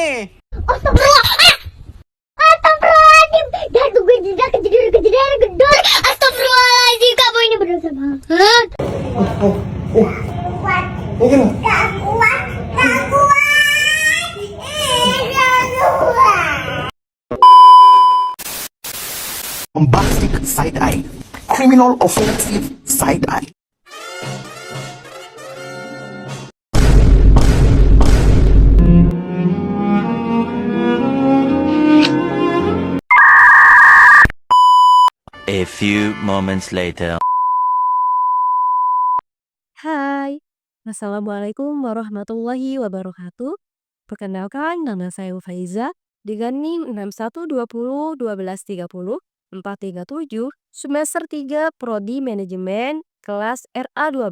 Astagfirullah. Astagfirullahaladzim. Dah tunggu jeda kejadian gedor. Astagfirullahaladzim, kamu ini berdosa banget. Mungkin Gak kuat, gak kuat. Gak kuat. bombastic side eye, criminal offensive side eye. A few moments later. Hai, Assalamualaikum warahmatullahi wabarakatuh. Perkenalkan, nama saya Faiza dengan NIM 61201230 semester 3 Prodi Manajemen kelas RA12.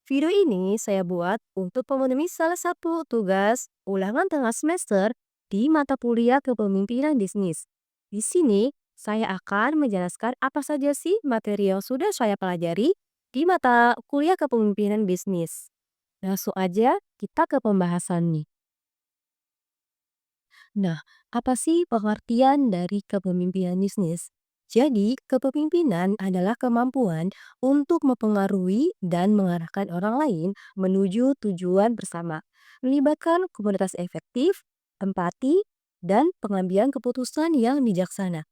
Video ini saya buat untuk memenuhi salah satu tugas ulangan tengah semester di mata kuliah kepemimpinan bisnis. Di sini, saya akan menjelaskan apa saja sih materi yang sudah saya pelajari di mata kuliah kepemimpinan bisnis. Langsung aja kita ke pembahasan nih. Nah, apa sih pengertian dari kepemimpinan bisnis? Jadi, kepemimpinan adalah kemampuan untuk mempengaruhi dan mengarahkan orang lain menuju tujuan bersama, melibatkan komunitas efektif, empati, dan pengambilan keputusan yang bijaksana.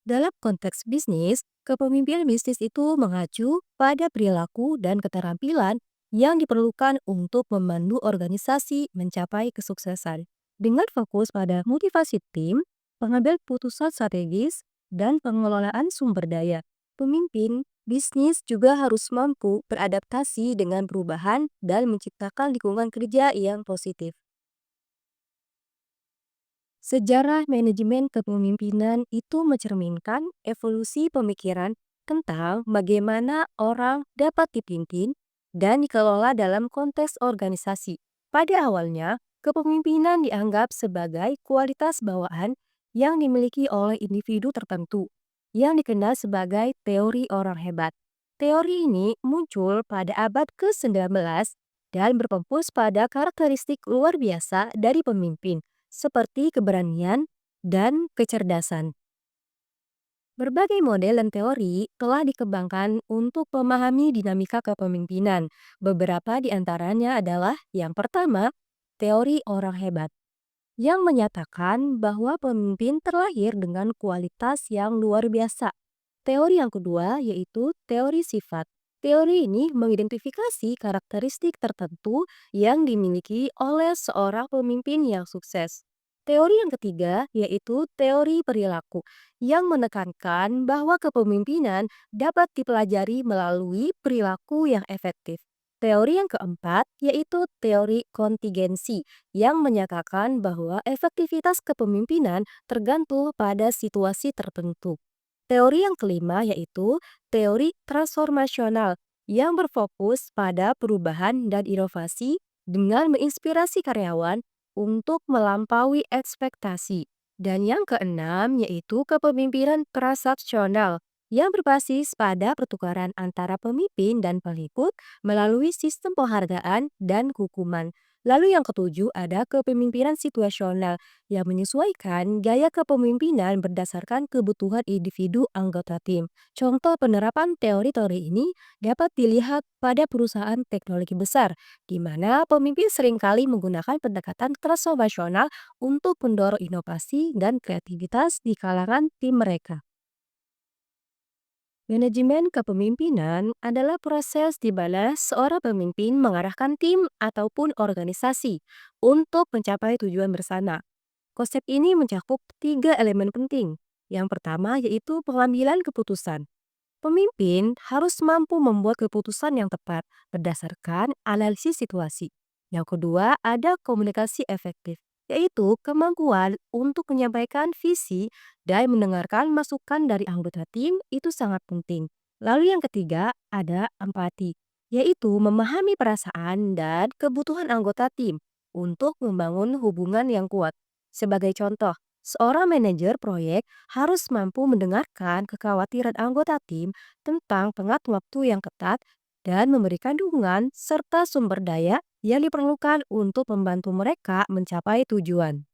Dalam konteks bisnis, kepemimpinan bisnis itu mengacu pada perilaku dan keterampilan yang diperlukan untuk memandu organisasi mencapai kesuksesan. Dengan fokus pada motivasi tim, pengambil keputusan strategis, dan pengelolaan sumber daya. Pemimpin bisnis juga harus mampu beradaptasi dengan perubahan dan menciptakan lingkungan kerja yang positif. Sejarah manajemen kepemimpinan itu mencerminkan evolusi pemikiran tentang bagaimana orang dapat dipimpin dan dikelola dalam konteks organisasi. Pada awalnya, kepemimpinan dianggap sebagai kualitas bawaan yang dimiliki oleh individu tertentu, yang dikenal sebagai teori orang hebat. Teori ini muncul pada abad ke-19 dan berfokus pada karakteristik luar biasa dari pemimpin, seperti keberanian dan kecerdasan. Berbagai model dan teori telah dikembangkan untuk memahami dinamika kepemimpinan. Beberapa di antaranya adalah yang pertama, teori orang hebat, yang menyatakan bahwa pemimpin terlahir dengan kualitas yang luar biasa. Teori yang kedua yaitu teori sifat. Teori ini mengidentifikasi karakteristik tertentu yang dimiliki oleh seorang pemimpin yang sukses. Teori yang ketiga yaitu teori perilaku, yang menekankan bahwa kepemimpinan dapat dipelajari melalui perilaku yang efektif. Teori yang keempat yaitu teori kontingensi, yang menyatakan bahwa efektivitas kepemimpinan tergantung pada situasi tertentu. Teori yang kelima yaitu teori transformasional, yang berfokus pada perubahan dan inovasi dengan menginspirasi karyawan untuk melampaui ekspektasi. Dan yang keenam yaitu kepemimpinan transaksional, yang berbasis pada pertukaran antara pemimpin dan pengikut melalui sistem penghargaan dan hukuman. Lalu yang ketujuh ada kepemimpinan situasional, yang menyesuaikan gaya kepemimpinan berdasarkan kebutuhan individu anggota tim. Contoh penerapan teori-teori ini dapat dilihat pada perusahaan teknologi besar, di mana pemimpin seringkali menggunakan pendekatan transformasional untuk mendorong inovasi dan kreativitas di kalangan tim mereka. Manajemen kepemimpinan adalah proses di mana seorang pemimpin mengarahkan tim ataupun organisasi untuk mencapai tujuan bersama. Konsep ini mencakup 3 elemen penting. Yang pertama yaitu pengambilan keputusan. Pemimpin harus mampu membuat keputusan yang tepat berdasarkan analisis situasi. Yang kedua, ada komunikasi efektif, yaitu kemampuan untuk menyampaikan visi dan mendengarkan masukan dari anggota tim itu sangat penting. Lalu yang ketiga, ada empati, yaitu memahami perasaan dan kebutuhan anggota tim untuk membangun hubungan yang kuat. Sebagai contoh, seorang manajer proyek harus mampu mendengarkan kekhawatiran anggota tim tentang tenggat waktu yang ketat dan memberikan dukungan serta sumber daya yang diperlukan untuk membantu mereka mencapai tujuan.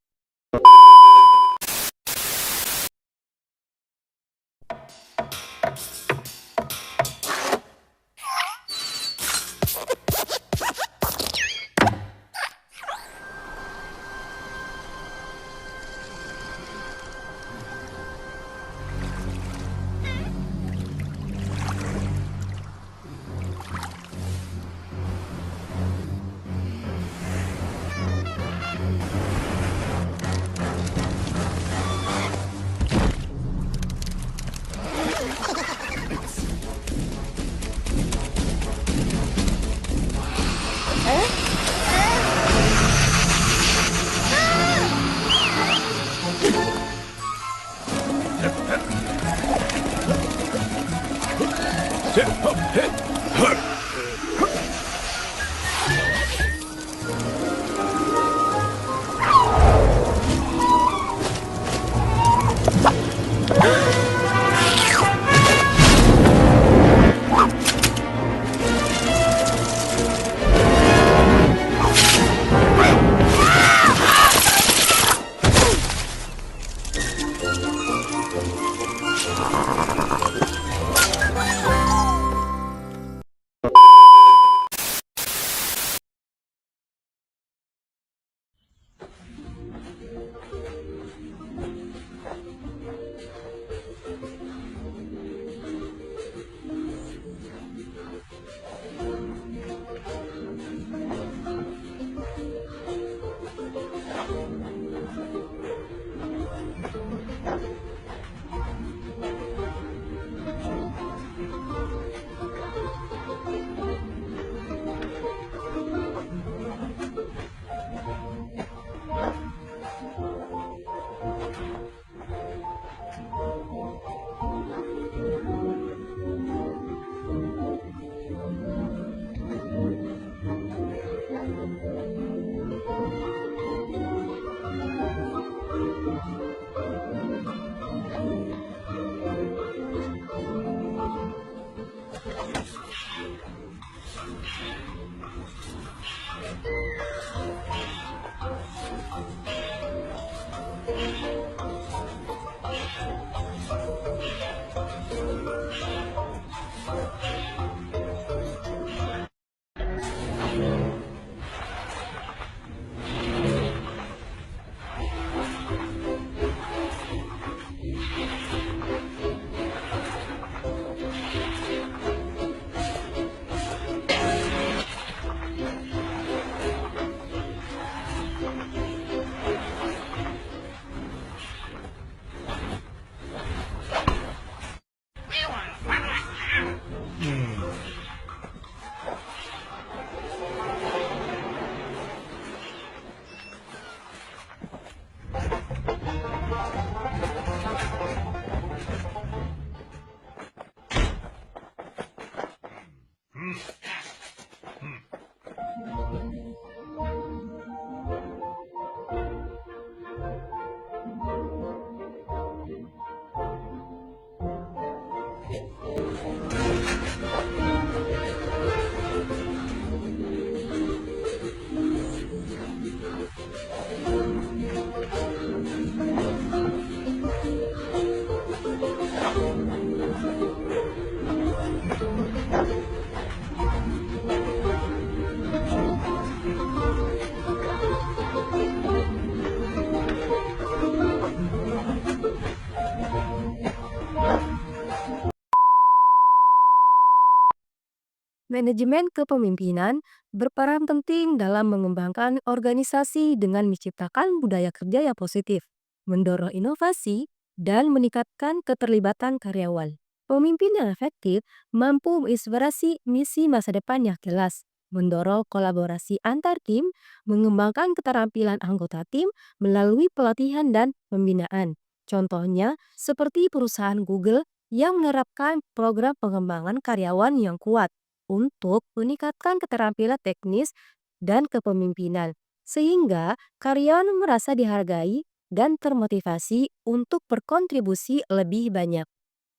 Manajemen kepemimpinan berperan penting dalam mengembangkan organisasi dengan menciptakan budaya kerja yang positif, mendorong inovasi, dan meningkatkan keterlibatan karyawan. Pemimpin yang efektif mampu menginspirasi misi masa depan yang jelas, mendorong kolaborasi antar tim, mengembangkan keterampilan anggota tim melalui pelatihan dan pembinaan. Contohnya, seperti perusahaan Google yang menerapkan program pengembangan karyawan yang kuat untuk meningkatkan keterampilan teknis dan kepemimpinan, sehingga karyawan merasa dihargai dan termotivasi untuk berkontribusi lebih banyak.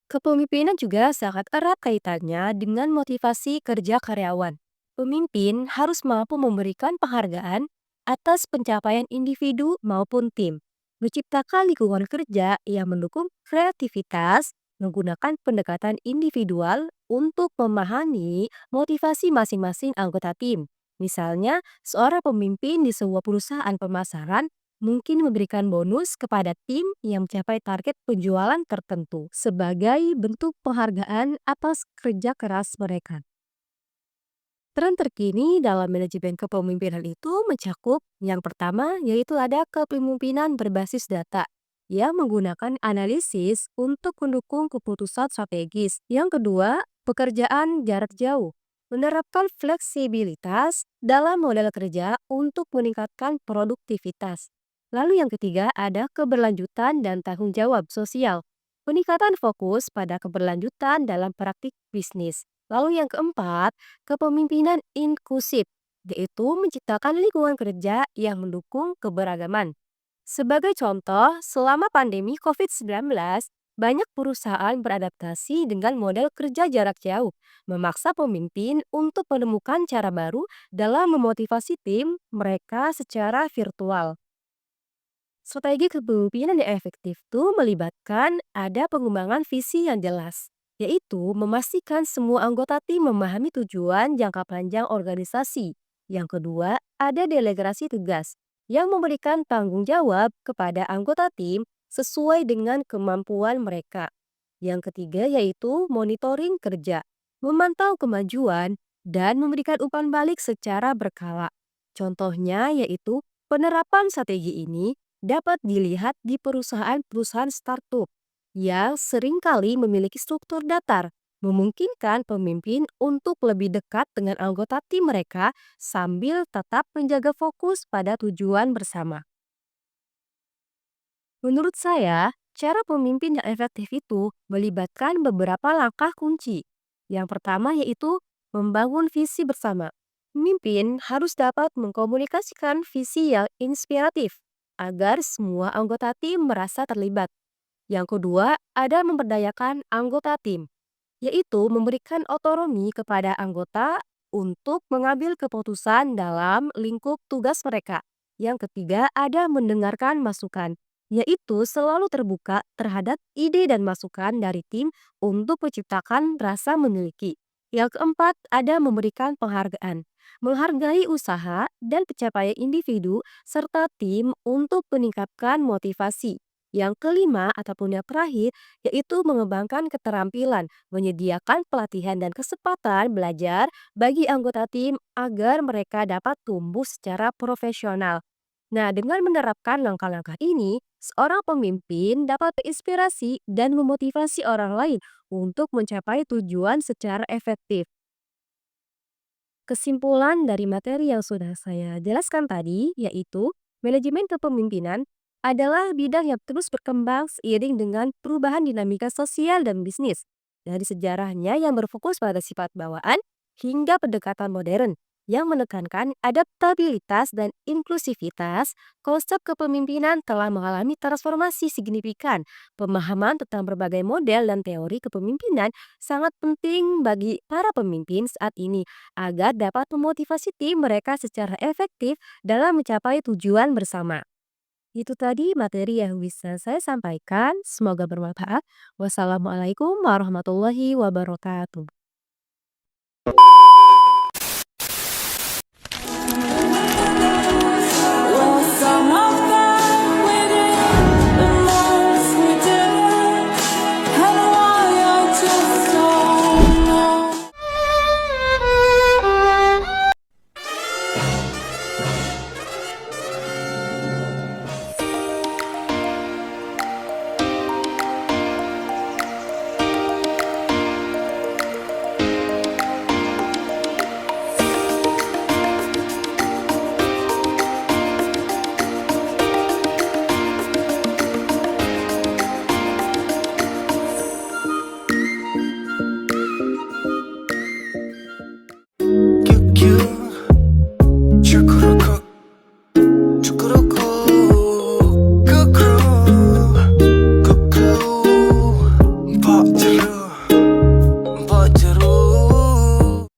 Kepemimpinan juga sangat erat kaitannya dengan motivasi kerja karyawan. Pemimpin harus mampu memberikan penghargaan atas pencapaian individu maupun tim, menciptakan lingkungan kerja yang mendukung kreativitas, menggunakan pendekatan individual untuk memahami motivasi masing-masing anggota tim. Misalnya, seorang pemimpin di sebuah perusahaan pemasaran mungkin memberikan bonus kepada tim yang mencapai target penjualan tertentu sebagai bentuk penghargaan atas kerja keras mereka. Tren terkini dalam manajemen kepemimpinan itu mencakup yang pertama yaitu ada kepemimpinan berbasis data yang menggunakan analisis untuk mendukung keputusan strategis. Yang kedua, pekerjaan jarak jauh menerapkan fleksibilitas dalam model kerja untuk meningkatkan produktivitas. Lalu yang ketiga ada keberlanjutan dan tanggung jawab sosial. peningkatan fokus pada keberlanjutan dalam praktik bisnis. Lalu yang keempat, kepemimpinan inklusif, yaitu menciptakan lingkungan kerja yang mendukung keberagaman. Sebagai contoh, selama pandemi COVID-19, banyak perusahaan beradaptasi dengan model kerja jarak jauh, memaksa pemimpin untuk menemukan cara baru dalam memotivasi tim mereka secara virtual. Strategi kepemimpinan yang efektif itu melibatkan ada pengembangan visi yang jelas, yaitu memastikan semua anggota tim memahami tujuan jangka panjang organisasi. Yang kedua, ada delegasi tugas yang memberikan tanggung jawab kepada anggota tim sesuai dengan kemampuan mereka. Yang ketiga yaitu monitoring kerja, memantau kemajuan dan memberikan umpan balik secara berkala. Contohnya yaitu penerapan strategi ini dapat dilihat di perusahaan-perusahaan startup yang seringkali memiliki struktur datar, memungkinkan pemimpin untuk lebih dekat dengan anggota tim mereka sambil tetap menjaga fokus pada tujuan bersama. Menurut saya, cara pemimpin yang efektif itu melibatkan beberapa langkah kunci. Yang pertama yaitu membangun visi bersama. Pemimpin harus dapat mengkomunikasikan visi yang inspiratif agar semua anggota tim merasa terlibat. Yang kedua, ada memberdayakan anggota tim, yaitu memberikan otonomi kepada anggota untuk mengambil keputusan dalam lingkup tugas mereka. Yang ketiga, ada mendengarkan masukan, yaitu selalu terbuka terhadap ide dan masukan dari tim untuk menciptakan rasa memiliki. Yang keempat, ada memberikan penghargaan, menghargai usaha dan pencapaian individu serta tim untuk meningkatkan motivasi. Yang kelima ataupun yang terakhir yaitu mengembangkan keterampilan, menyediakan pelatihan dan kesempatan belajar bagi anggota tim agar mereka dapat tumbuh secara profesional. Nah, dengan menerapkan langkah-langkah ini, seorang pemimpin dapat terinspirasi dan memotivasi orang lain untuk mencapai tujuan secara efektif. Kesimpulan dari materi yang sudah saya jelaskan tadi yaitu manajemen kepemimpinan adalah bidang yang terus berkembang seiring dengan perubahan dinamika sosial dan bisnis. Dari sejarahnya yang berfokus pada sifat bawaan hingga pendekatan modern yang menekankan adaptabilitas dan inklusivitas, konsep kepemimpinan telah mengalami transformasi signifikan. Pemahaman tentang berbagai model dan teori kepemimpinan sangat penting bagi para pemimpin saat ini agar dapat memotivasi tim mereka secara efektif dalam mencapai tujuan bersama. Itu tadi materi yang bisa saya sampaikan. Semoga bermanfaat. Wassalamualaikum warahmatullahi wabarakatuh.